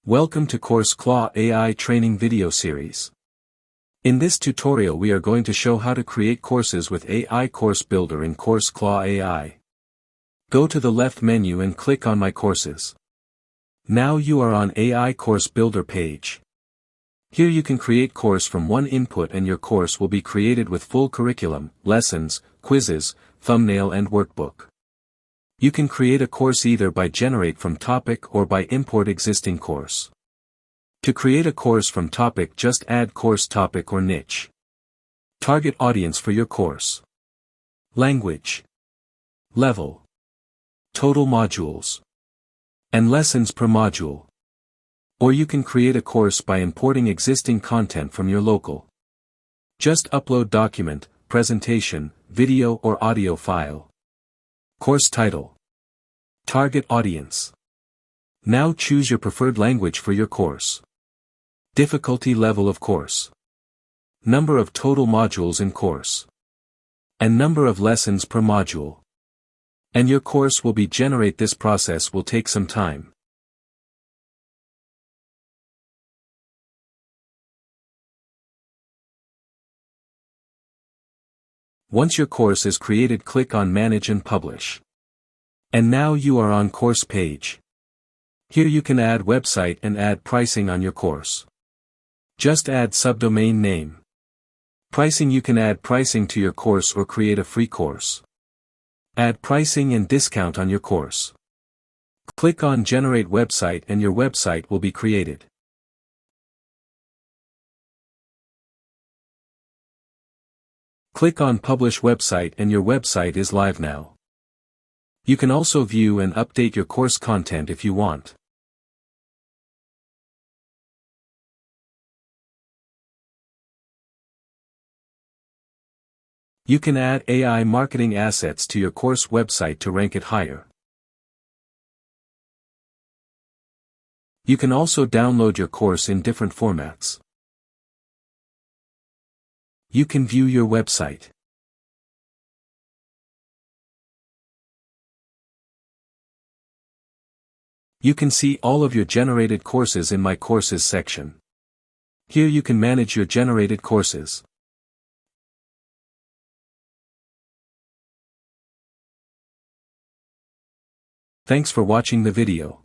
Welcome to Course Claw AI Training Video Series. In this tutorial we are going to show how to create courses with AI Course Builder in Course Claw AI. Go to the left menu and click on My Courses. Now you are on AI Course Builder page. Here you can create course from one input and your course will be created with full curriculum, lessons, quizzes, thumbnail and workbook. You can create a course either by generate from topic or by import existing course. To create a course from topic, just add course topic or niche. Target audience for your course. Language. Level. Total modules. And lessons per module. Or you can create a course by importing existing content from your local. Just upload document, presentation, video or audio file. Course title. Target audience. Now choose your preferred language for your course. Difficulty level of course. Number of total modules in course. And number of lessons per module. And your course will be generate. This process will take some time. Once your course is created, click on Manage and Publish. And now you are on course page. Here you can add website and add pricing on your course. Just add subdomain name. Pricing, you can add pricing to your course or create a free course. Add pricing and discount on your course. Click on Generate Website and your website will be created. Click on Publish Website and your website is live now. You can also view and update your course content if you want. You can add AI marketing assets to your course website to rank it higher. You can also download your course in different formats. You can view your website. You can see all of your generated courses in My Courses section. Here you can manage your generated courses. Thanks for watching the video.